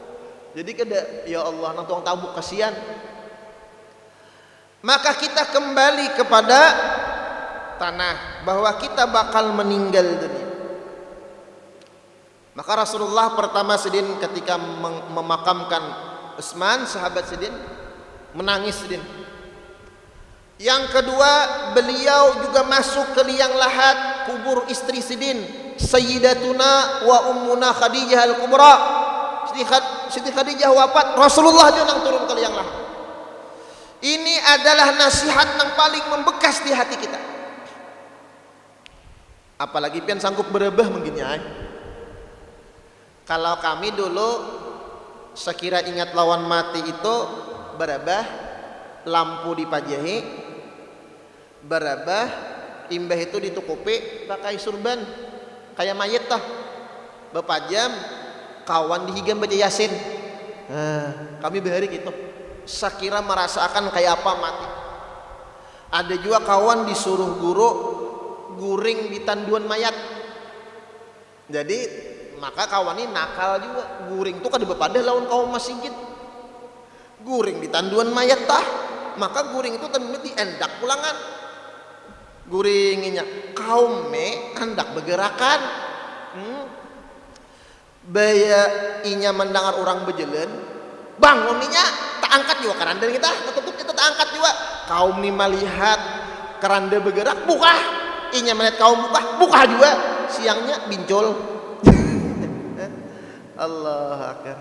jadi kada ya Allah nang tuang tabuk kasihan maka kita kembali kepada tanah bahwa kita bakal meninggal dunia. Maka Rasulullah pertama sedin ketika memakamkan Utsman sahabat sedin menangis sedin. Yang kedua beliau juga masuk ke liang lahat kubur istri sedin Sayyidatuna wa Ummuna Khadijah al-Kubra. Siti Khadijah wafat Rasulullah juga nang turun ke liang lahat. Ini adalah nasihat yang paling membekas di hati kita. Apalagi pian sanggup berebah mungkin ya. Kalau kami dulu sekira ingat lawan mati itu berebah lampu dipajahi berebah imbah itu ditukupi pakai surban kayak mayat tah bepajam kawan dihigam baca yasin kami behari gitu sekira merasakan kayak apa mati ada juga kawan disuruh guru guring di tanduan mayat jadi maka kawan ini nakal juga guring tuh kan bepadah lawan kaum masjid guring di tanduan mayat tah maka guring itu tentu diendak pulangan guringinya kaum me hendak bergerakan baya inya mendengar orang berjalan bangunnya tak angkat juga keranda kita tutup kita tak angkat juga kaum ini melihat keranda bergerak buka inya melihat kaum buka juga siangnya bincul Allah akbar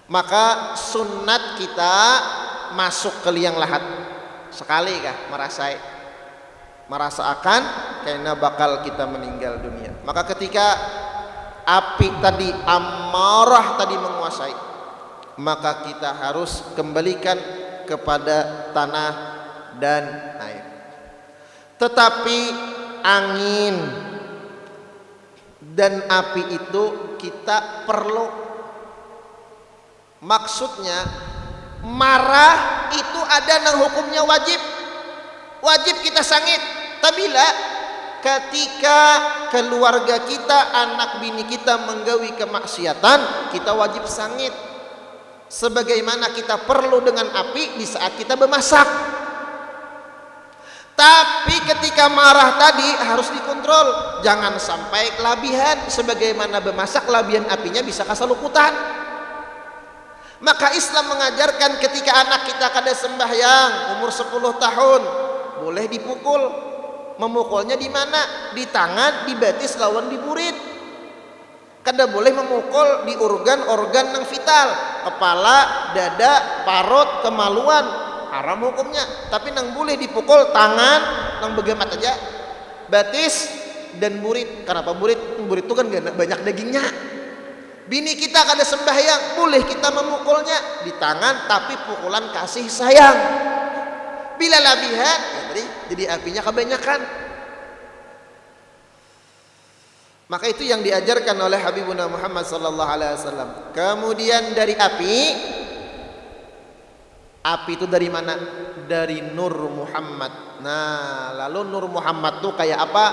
maka sunat kita masuk ke liang lahat sekali kah merasakan karena bakal kita meninggal dunia maka ketika api tadi amarah tadi menguasai maka kita harus kembalikan kepada tanah dan air tetapi angin dan api itu kita perlu. Maksudnya marah itu ada nang hukumnya wajib kita sangit. Tabila ketika keluarga kita, anak bini kita menggawi kemaksiatan, kita wajib sangit. Sebagaimana kita perlu dengan api di saat kita bermasak. Tapi ketika marah tadi harus dikontrol, jangan sampai kelabihan. Sebagaimana bermasak, kelabihan apinya bisa kasalukutan. Maka Islam mengajarkan ketika anak kita kada sembahyang umur 10 tahun boleh dipukul. Memukulnya di mana? Di tangan, di betis lawan di burit. Kada boleh memukul di organ-organ yang vital, kepala, dada, parut, kemaluan, haram hukumnya. Tapi nang boleh dipukul tangan, nang begemat aja, betis dan burit. Kenapa burit? Burit itu kan banyak dagingnya. Bini kita kada sembahyang, boleh kita memukulnya di tangan, tapi pukulan kasih sayang. Bila labihan, ya jadi apinya kebanyakan. Maka itu yang diajarkan oleh Habibuna Muhammad sallallahu alaihi wasallam. Kemudian dari api itu dari mana? Dari Nur Muhammad. Nah, lalu Nur Muhammad itu kayak apa?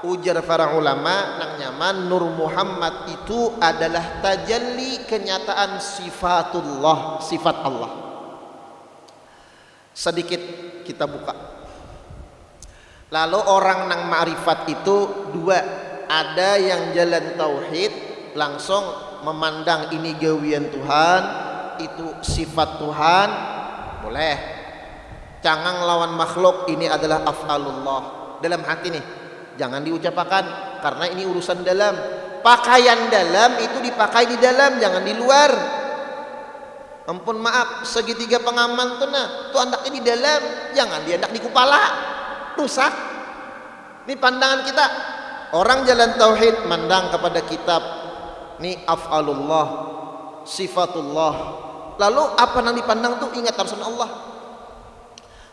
Ujar para ulama nang nyaman, Nur Muhammad itu adalah tajalli kenyataan sifatullah, sifat Allah. Sedikit kita buka. Lalu orang nang ma'rifat itu dua. Ada yang jalan tauhid, langsung memandang ini gawian Tuhan, itu sifat Tuhan, boleh. Jangan lawan makhluk, ini adalah af'alullah. Dalam hati nih, jangan diucapkan karena ini urusan dalam. Pakaian dalam itu dipakai di dalam, jangan di luar. Ampun maaf, segitiga pengaman tuh tuh andaknya di dalam, jangan diandak di kepala, rusak. Ini pandangan kita. Orang jalan tauhid mandang kepada kitab, ini af'alullah, sifatullah. Lalu apa yang dipandang tuh? Ingat urusan Allah.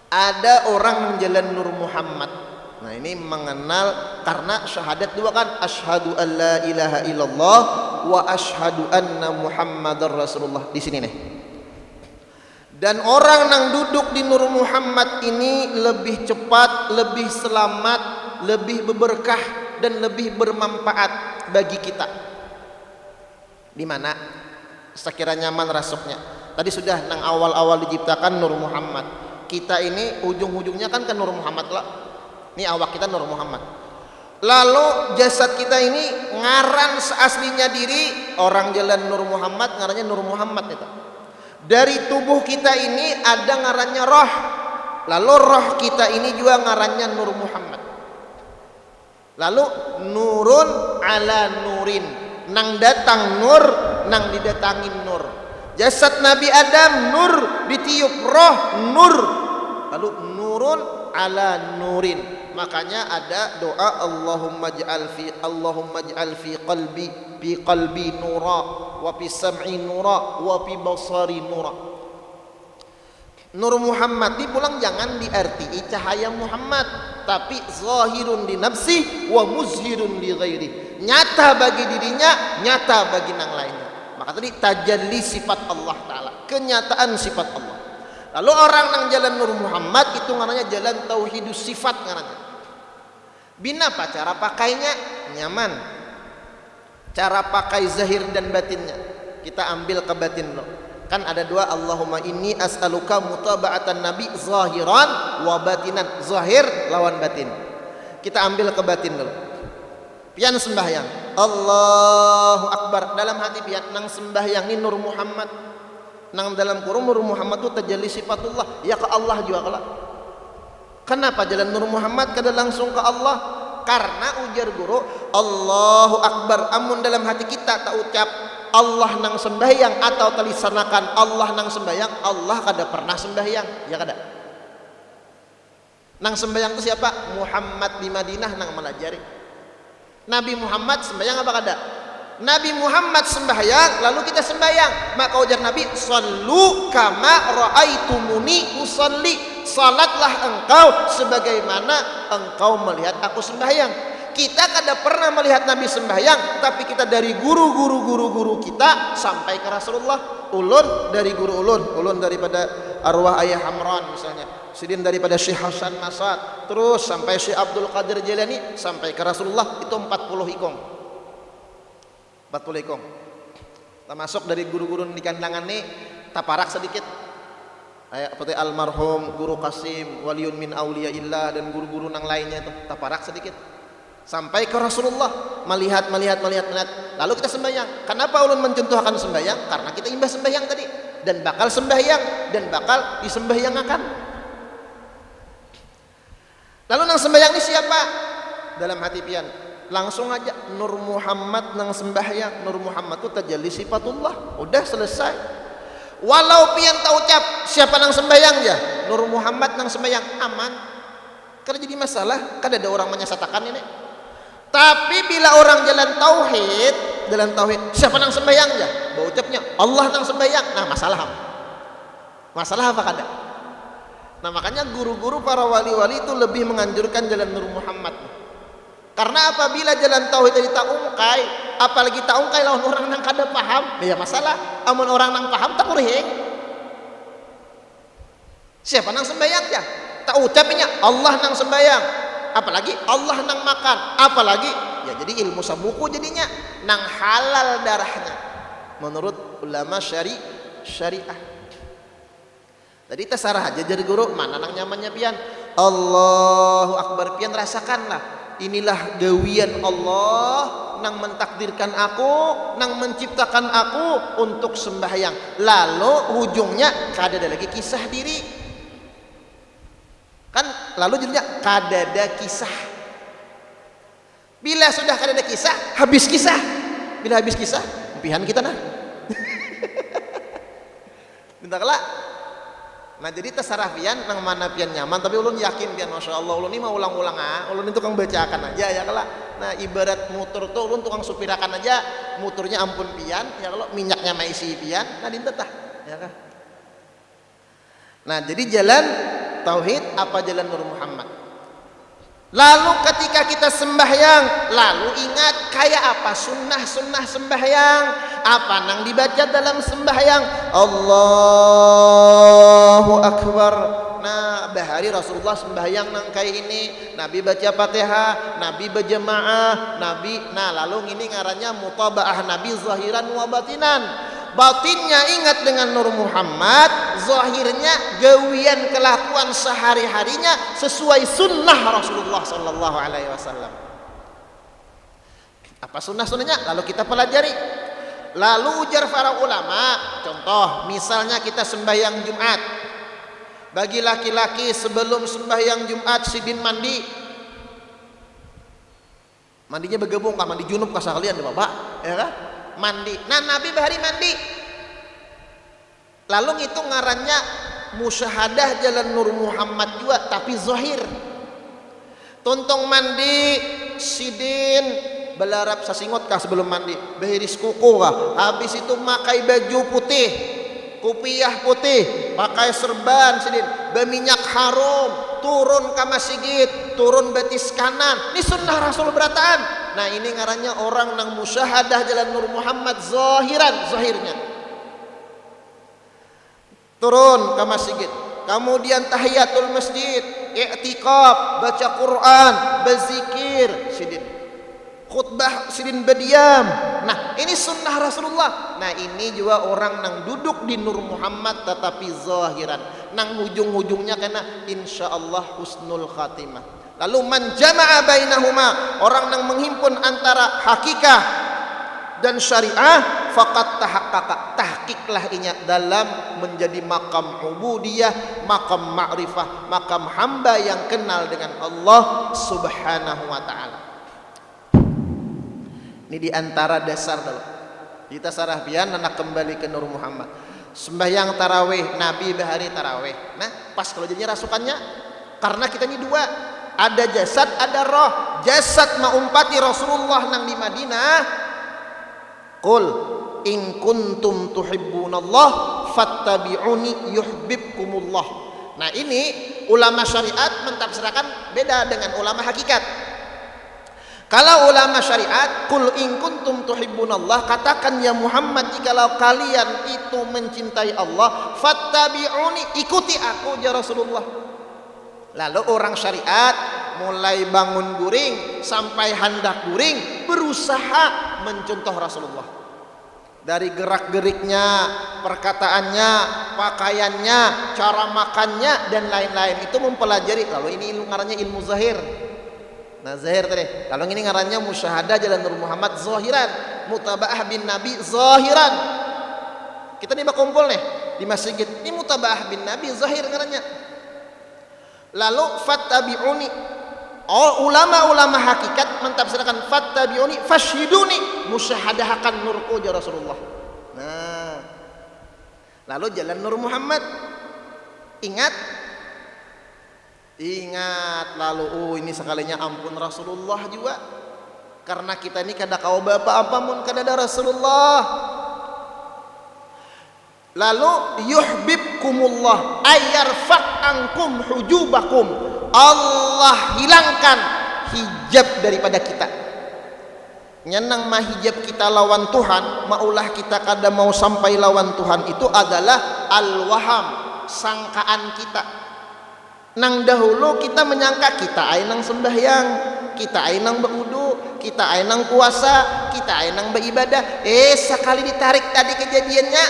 Ada orang menjalan Nur Muhammad. Nah ini mengenal karena syahadat dua kan, asyhadu an la ilaha illallah wa asyhadu anna muhammadar rasulullah. Di sini nih. Dan orang yang duduk di Nur Muhammad ini lebih cepat, lebih selamat, lebih berberkah dan lebih bermanfaat bagi kita. Di mana? Sekira nyaman rasuknya. Tadi sudah nang awal-awal diciptakan Nur Muhammad. Kita ini ujung-ujungnya kan ke Nur Muhammad lah. Ini awak kita Nur Muhammad. Lalu jasad kita ini ngaran seaslinya diri, orang jalan Nur Muhammad ngarannya Nur Muhammad itu. Dari tubuh kita ini ada ngarannya roh. Lalu roh kita ini juga ngarannya Nur Muhammad. Lalu nurun ala nurin, nang datang nur, nang didatangin nur. Jasad Nabi Adam nur, ditiup roh nur. Lalu nurun ala nurin. Makanya ada doa Allahumma ij'al fi qalbi nura wa fi sam'i nura wa fi basari nura. Nur Muhammad dipulang jangan diarti cahaya Muhammad, tapi zahirun li nafsi wa muzhirun li ghairi. Nyata bagi dirinya, nyata bagi nang lainnya. Maka tadi tajalli sifat Allah taala, kenyataan sifat Allah. Lalu orang nang jalan Nur Muhammad itu namanya jalan tauhidus sifat namanya. Bina apa cara pakainya? Nyaman. Cara pakai zahir dan batinnya. Kita ambil ke batin lo. Kan ada dua, Allahumma inni as'aluka mutaba'atan nabi zahiran wa batinan. Zahir lawan batin. Kita ambil ke batin dulu. Pian sembahyang, Allahu Akbar. Dalam hati pian nang sembahyang ini Nur Muhammad. Nang dalam kurung Nur Muhammad itu tajalli sifatullah. Ya ke Allah juga kelak. Kenapa jalan Nur Muhammad kada langsung ke Allah? Karena ujar guru Allahu Akbar. Amun dalam hati kita tak ucap Allah nang sembahyang atau telisanakan Allah nang sembahyang, Allah kada pernah sembahyang, ya kada. Nang sembahyang itu siapa? Muhammad di Madinah nang melajari. Nabi Muhammad sembahyang apa kada? Nabi Muhammad sembahyang, lalu kita sembahyang. Maka ujar Nabi, "Shallu kama raaitumuni usalli." Salatlah engkau sebagaimana engkau melihat aku sembahyang. Kita kada pernah melihat Nabi sembahyang, tapi kita dari guru kita sampai ke Rasulullah. Ulun dari guru ulun daripada arwah Ayah Hamran misalnya, sidin daripada Syekh Hasan Masad, terus sampai Syekh Abdul Qadir Jailani sampai ke Rasulullah, itu 40 ikong. 40 ikong. Termasuk dari guru-guru di kandangan nih taparak sedikit. Seperti almarhum Guru Qasim, Waliun min Auliyaillah, dan guru-guru nang lainnya itu taparak sedikit. Sampai ke Rasulullah, melihat. Lalu kita sembahyang. Kenapa ulun mencontohkan sembahyang? Karena kita imbah sembahyang tadi, dan bakal sembahyang, dan bakal disembahyangakan. Lalu nang sembahyang ini siapa? Dalam hati pian langsung aja Nur Muhammad nang sembahyang. Nur Muhammad itu tajalli sifatullah. Udah selesai. Walau pian tak ucap siapa nang sembahyang ya, Nur Muhammad nang sembahyang, aman. Karena jadi masalah, kan ada orang menyesatakan ini. Tapi bila orang jalan tauhid, siapa nang sembahyang ya, bawa ucapnya Allah nang sembahyang. Nah, masalah apa kada? Nah, makanya guru-guru para wali-wali itu lebih menganjurkan jalan Nur Muhammad. Karena apabila jalan tauhid tadi tak ungkai, apalagi tak ungkai lawan orang nang kada paham, ya masalah. Amun orang nang paham tak kurih. Siapa nang sembahyang ya? Tak ucapnya Allah nang sembahyang, apalagi Allah nang makan, apalagi ya jadi ilmu sabuku jadinya nang halal darahnya menurut ulama syariah. Tadi terserah aja jadi guru mana nang nyamannya pian. Allahu Akbar pian, rasakanlah. Inilah gawian Allah nang mentakdirkan aku, nang menciptakan aku untuk sembahyang. Lalu ujungnya kada ada lagi kisah diri. Kan lalu jadinya kada ada kisah. Bila sudah kada ada kisah, habis kisah. Bila habis kisah, pihan kita nah. Minta kelak. Nah, jadi terserah pian nang mana pian nyaman, tapi ulun yakin pian, masya Allah ulun ini mau ulang-ulang ulun ini tukang bacakan aja ya kelak. Nah, ibarat motor tuh ulun tukang supirakan aja, motornya ampun pian ya kalau minyaknya maisi pian, nah dintetah ya kan. Nah, jadi jalan tauhid apa jalan Nur Muhammad. Lalu ketika kita sembahyang, lalu ingat kayak apa sunnah sembahyang, apa nang dibaca dalam sembahyang, Allahu Akbar. Nah, bahari Rasulullah sembahyang nang kayak ini, Nabi baca Fatihah, Nabi berjamaah, nah lalu ini ngarannya mutabaah Nabi zahiran wa batinan. Batinnya ingat dengan Nur Muhammad, zahirnya gawian kelakuan sehari-harinya sesuai sunnah Rasulullah sallallahu alaihi wasallam. Apa sunnahnya? Lalu kita pelajari. Lalu ujar para ulama, contoh misalnya kita sembahyang Jumat. Bagi laki-laki sebelum sembahyang Jumat sidin mandi. Mandinya bergabung kah mandi junub kah sekalian ya Bapak? Ya kan? Mandi. Nah, Nabi bahari mandi. Lalu itu ngarannya musyahadah jalan Nur Muhammad juga tapi zahir. Tuntung mandi sidin belarap sasingot kah sebelum mandi, behiris kuku kah, habis itu makai baju putih, kupiah putih, pakai serban sidin, berminyak harum, turun ke masjid, turun betis kanan. Ini sunnah Rasul berataan. Nah, ini ngarannya orang nang musyahadah jalan Nur Muhammad zahirnya. Turun ke masjid, kemudian tahiyatul masjid, i'tikaf, baca Quran, berzikir sidin, khutbah sidin berdiam. Nah, ini sunnah Rasulullah. Nah, ini juga orang nang duduk di Nur Muhammad tetapi zahiran, nang ujung-ujungnya kena insyaallah husnul khatimah. Lalu man jama'a bainahuma, orang yang menghimpun antara hakikah dan syariah, faqad tahaqqaqa, tahqiqlah inya dalam menjadi makam ubudiyah, makam ma'rifah, makam hamba yang kenal dengan Allah Subhanahu wa taala. Ini diantara dasar dulu. Kita sarahbian anak kembali ke Nur Muhammad. Sembahyang tarawih, Nabi bahari tarawih. Nah, pas kalau jadinya rasukannya, karena kita ini dua, ada jasad, ada roh. Jasad maumpati Rasulullah nang di Madinah. Qul in kuntum tuhibbunallah fattabi'uni yuhibbukumullah. Nah, ini ulama syariat mentafsirkan beda dengan ulama hakikat. Kalau ulama syariat, qul in kuntum tuhibbunallah, katakan ya Muhammad, jikalau kalian itu mencintai Allah, fattabi'uni, ikuti aku ya Rasulullah. Lalu orang syariat mulai bangun guring sampai hendak guring berusaha mencontoh Rasulullah. Dari gerak-geriknya, perkataannya, pakaiannya, cara makannya dan lain-lain itu mempelajari. Lalu ini ilmu ngarannya ilmu zahir. Nah zahir tadi, kalau ini ngarannya musyahadah jalan Nur Muhammad zahiran, mutaba'ah bin Nabi zahiran. Kita nih berkumpul nih di masjid, ini mutaba'ah bin Nabi zahir ngarannya. Lalu fattabi'uni, ulama-ulama hakikat mentafsirkan fattabi'uni fashhiduni, musyahadahkan nurku ya Rasulullah. Nah lalu jalan Nur Muhammad, ingat lalu ini sekalinya ampun Rasulullah juga, karena kita ini kada kau bapak apamun kada ada Rasulullah. Lalu yuhibbukumullah ayarfaq ankum hujubakum, Allah hilangkan hijab daripada kita. Nyenang mahijab kita lawan Tuhan, maulah kita kada mau sampai lawan Tuhan, itu adalah al-waham, sangkaan kita. Nang dahulu kita menyangka kita ainang sembahyang, kita ainang berudu, kita ainang puasa, kita ainang beribadah. Sekali ditarik tadi kejadiannya,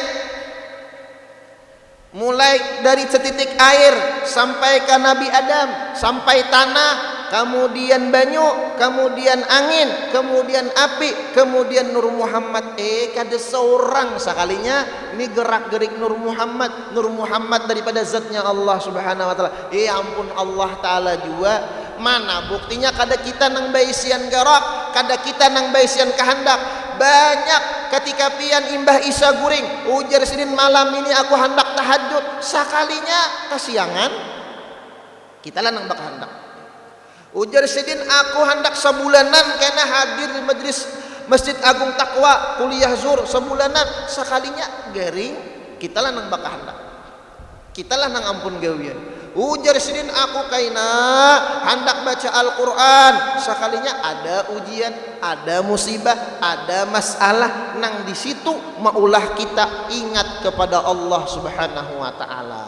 mulai dari setitik air sampai ke Nabi Adam, sampai tanah, kemudian banyu, kemudian angin, kemudian api, kemudian Nur Muhammad. Kada seorang sekalinya ini gerak-gerik Nur Muhammad daripada zatnya Allah Subhanahu wa taala. Ampun Allah taala juga. Mana buktinya kada kita nang baisian gerak, kada kita nang baisian kehendak. Banyak ketika pian imbah Isa guring, ujar sidin malam ini aku hendak tahajud, sakalinya kesiangan kita lah nang bakahendak. Ujar sidin aku hendak sebulanan kena hadir di majlis Masjid Agung Takwa kuliah zuhur sebulanan, sekalinya garing kita lah nang bakahendak, kita lah nang ampun gawian. Ujar sidin aku kaina hendak baca Al-Quran, sekalinya ada ujian, ada musibah, ada masalah, nang di situ maulah kita ingat kepada Allah Subhanahu wa taala.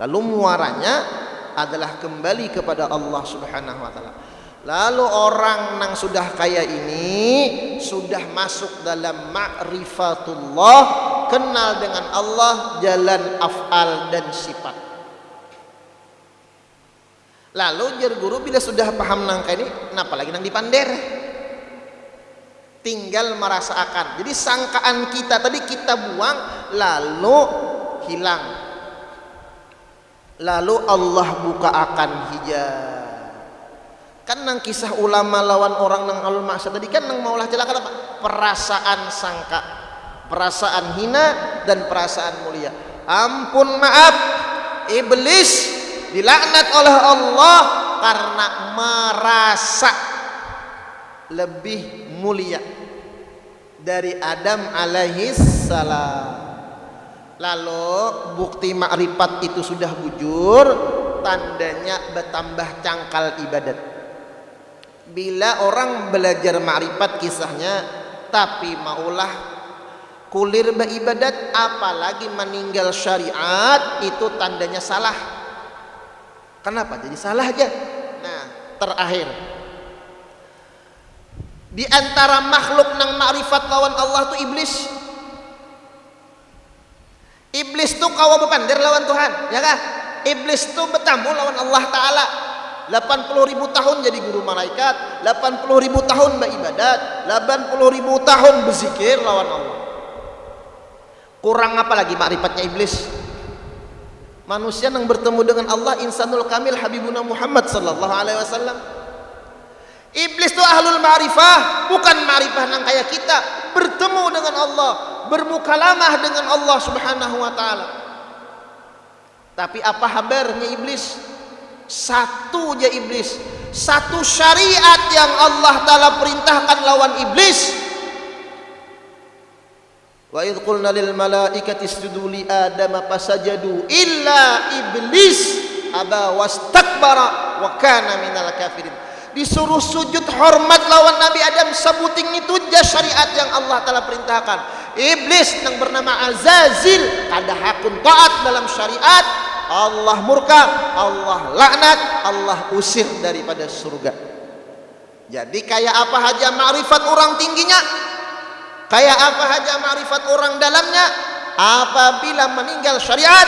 Lalu muaranya adalah kembali kepada Allah Subhanahu wa taala. Lalu orang nang sudah kaya ini sudah masuk dalam ma'rifatullah, kenal dengan Allah, jalan af'al dan sifat. Lalu jar guru bila sudah paham nangka ini, kenapa lagi nang dipander? Tinggal merasakan. Jadi sangkaan kita tadi kita buang, lalu hilang. Lalu Allah buka akan hijab. Kan nang kisah ulama lawan orang nang alul maksud tadi kan nang maulah celaka apa? Perasaan sangka, perasaan hina dan perasaan mulia. Ampun maaf, iblis dilaknat oleh Allah karena merasa lebih mulia dari Adam alaihi salam. Lalu bukti makrifat itu sudah bujur, tandanya bertambah cangkal ibadat. Bila orang belajar makrifat kisahnya tapi maulah kulir beribadat, apalagi meninggal syariat, itu tandanya salah. Kenapa jadi salah aja? Nah, terakhir di antara makhluk nang makrifat lawan Allah tuh iblis. Iblis tuh kawa bepander lawan Tuhan, ya kah? Iblis tuh bertamu lawan Allah Ta'ala. 80.000 tahun jadi guru malaikat, 80.000 tahun beribadat, 80.000 tahun berzikir lawan Allah. Kurang apa lagi makrifatnya iblis? Manusia yang bertemu dengan Allah, insanul kamil Habibuna Muhammad sallallahu alaihi wasallam. Iblis itu ahlul ma'rifah, bukan ma'rifah nang kayak kita, bertemu dengan Allah, bermukalamah dengan Allah Subhanahu wa taala. Tapi apa habarnya iblis? Satu aja iblis, satu syariat yang Allah taala perintahkan lawan iblis. Wa idh qulna lil malaikati isjudu li adama fasajadu illa iblis aba wastakbara wa kana minal kafirin. disuruh sujud hormat lawan Nabi Adam, sebuting itu jah syariat yang Allah Ta'ala perintahkan. Iblis yang bernama Azazil kada hakun taat dalam syariat, Allah murka, Allah laknat, Allah usir daripada surga. Jadi kayak apa haja ma'rifat orang tingginya, kayak apa haja ma'rifat orang dalamnya, apabila meninggal syariat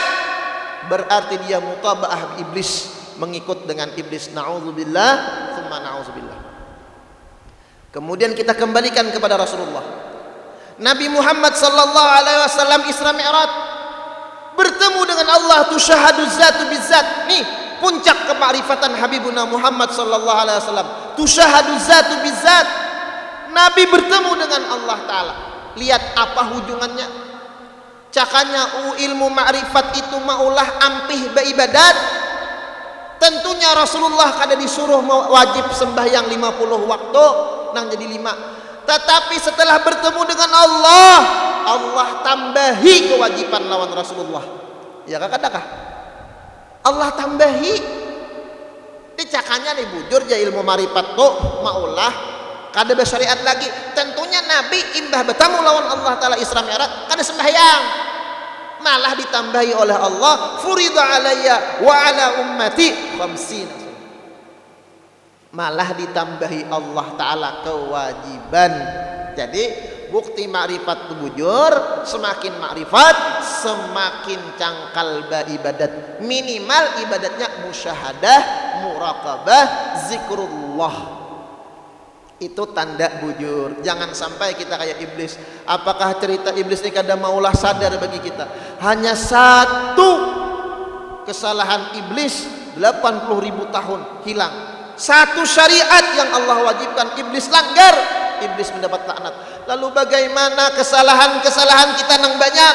berarti dia mutabaah iblis, mengikut dengan iblis. Na'udzubillah tsumma na'udzubillah. Kemudian kita kembalikan kepada Rasulullah. Nabi Muhammad sallallahu alaihi wasallam Isra Mi'raj bertemu dengan Allah, tusyahadu zatu bizzat. Nih puncak kemakrifatan Habibuna Muhammad sallallahu alaihi wasallam, tusyahadu zatu bizzat. Nabi bertemu dengan Allah Ta'ala. Lihat apa hubungannya. Cakanya ilmu makrifat itu maulah ampih beribadat. Tentunya Rasulullah kada disuruh wajib sembahyang 50 waktu nang jadi 5. Tetapi setelah bertemu dengan Allah, Allah tambahi kewajiban lawan Rasulullah. Ya kakak? Allah tambahi. Dicakanya nih bujur ja ilmu marifat tuh maulah kada bersyariat lagi. Tentunya Nabi imbah bertemu lawan Allah Ta'ala Isra Mi'raj kada sembahyang, malah ditambahi oleh Allah, furida alayya wa ala ummati 50. Malah ditambahi Allah Ta'ala kewajiban. Jadi bukti makrifat itu bujur, semakin makrifat semakin cangkal ibadat. Minimal ibadatnya musyahadah, muraqabah, zikrullah. Itu tanda bujur. Jangan sampai kita kayak iblis. Apakah cerita iblis ini kada maulah sadar bagi kita? Hanya satu kesalahan iblis 80.000 tahun hilang. Satu syariat yang Allah wajibkan iblis langgar, iblis mendapat laknat. Lalu bagaimana kesalahan-kesalahan kita nang banyak?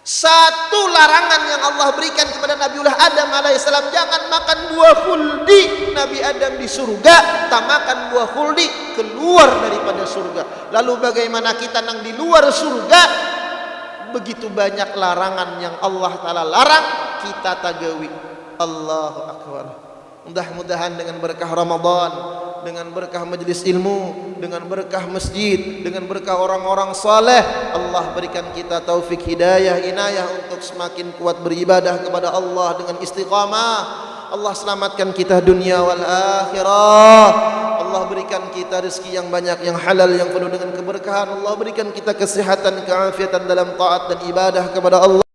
Satu larangan yang Allah berikan kepada Nabiullah Adam alaihissalam, jangan makan buah khuldi. Nabi Adam di surga, tak makan buah khuldi, keluar daripada surga. Lalu bagaimana kita nang di luar surga? Begitu banyak larangan yang Allah Ta'ala larang, kita tagawi. Allahu Akbar. Mudah-mudahan dengan berkah Ramadan, dengan berkah majelis ilmu, dengan berkah masjid, dengan berkah orang-orang saleh, Allah berikan kita taufik hidayah inayah untuk semakin kuat beribadah kepada Allah dengan istiqamah. Allah selamatkan kita dunia wal akhirah. Allah berikan kita rezeki yang banyak, yang halal, yang penuh dengan keberkahan. Allah berikan kita kesehatan, keafiatan dalam taat dan ibadah kepada Allah.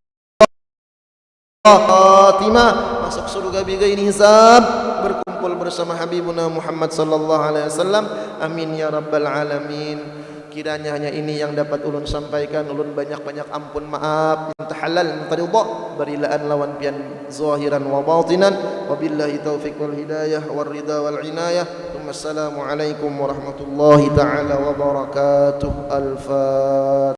Khatimah masuk surga bighairi hisab, berkumpul bersama Habibuna Muhammad sallallahu alaihi wasallam. Amin ya rabbal alamin. Kiranya hanya ini yang dapat ulun sampaikan. Ulun banyak-banyak ampun maaf, minta halal, minta ridha, barilaan lawan pian zahiran wa batinan. Wabillahi taufiq wal hidayah wal ridha wal inayah. Assalamualaikum warahmatullahi taala wabarakatuh. Al-Fatihah.